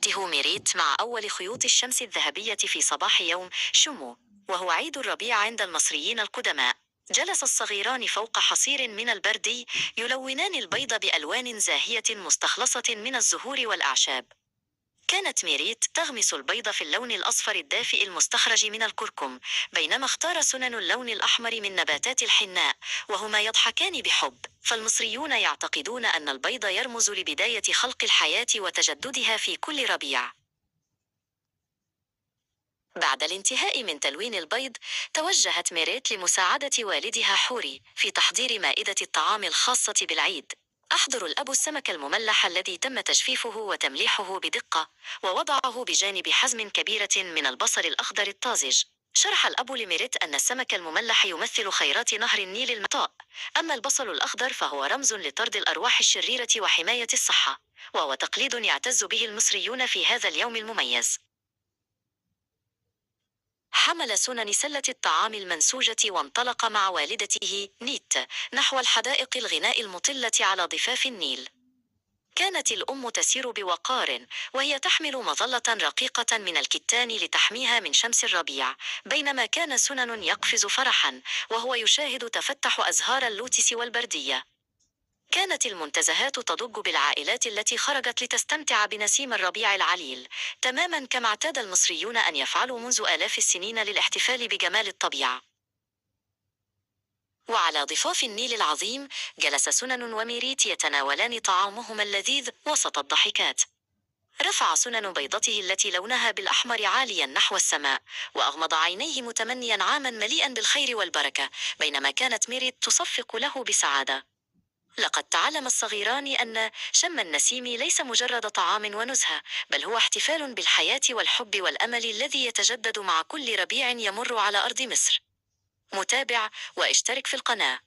ميريت مع أول خيوط الشمس الذهبية في صباح يوم شمو، وهو عيد الربيع عند المصريين القدماء. جلس الصغيران فوق حصير من البردي يلونان البيض بألوان زاهية مستخلصة من الزهور والأعشاب. كانت ميريت تغمس البيض في اللون الأصفر الدافئ المستخرج من الكركم، بينما اختار سنن اللون الأحمر من نباتات الحناء، وهما يضحكان بحب. فالمصريون يعتقدون أن البيض يرمز لبداية خلق الحياة وتجددها في كل ربيع. بعد الانتهاء من تلوين البيض، توجهت ميريت لمساعدة والدها حوري في تحضير مائدة الطعام الخاصة بالعيد. أحضر الأب السمك المملح الذي تم تجفيفه وتمليحه بدقة، ووضعه بجانب حزم كبيرة من البصل الأخضر الطازج. شرح الأب لميريت أن السمك المملح يمثل خيرات نهر النيل المعطاء، أما البصل الأخضر فهو رمز لطرد الأرواح الشريرة وحماية الصحة، وهو تقليد يعتز به المصريون في هذا اليوم المميز. حمل سنن سلة الطعام المنسوجة وانطلق مع والدته نيت نحو الحدائق الغناء المطلة على ضفاف النيل. كانت الأم تسير بوقار، وهي تحمل مظلة رقيقة من الكتان لتحميها من شمس الربيع، بينما كان سنن يقفز فرحا وهو يشاهد تفتح أزهار اللوتس والبردية. كانت المنتزهات تضج بالعائلات التي خرجت لتستمتع بنسيم الربيع العليل، تماما كما اعتاد المصريون أن يفعلوا منذ آلاف السنين للاحتفال بجمال الطبيعة. وعلى ضفاف النيل العظيم جلس سنن وميريت يتناولان طعامهما اللذيذ وسط الضحكات. رفع سنن بيضته التي لونها بالأحمر عاليا نحو السماء، وأغمض عينيه متمنيا عاما مليئا بالخير والبركة، بينما كانت ميريت تصفق له بسعادة. لقد تعلم الصغيران أن شم النسيم ليس مجرد طعام ونزهة، بل هو احتفال بالحياة والحب والأمل الذي يتجدد مع كل ربيع يمر على أرض مصر. متابع، واشترك في القناة.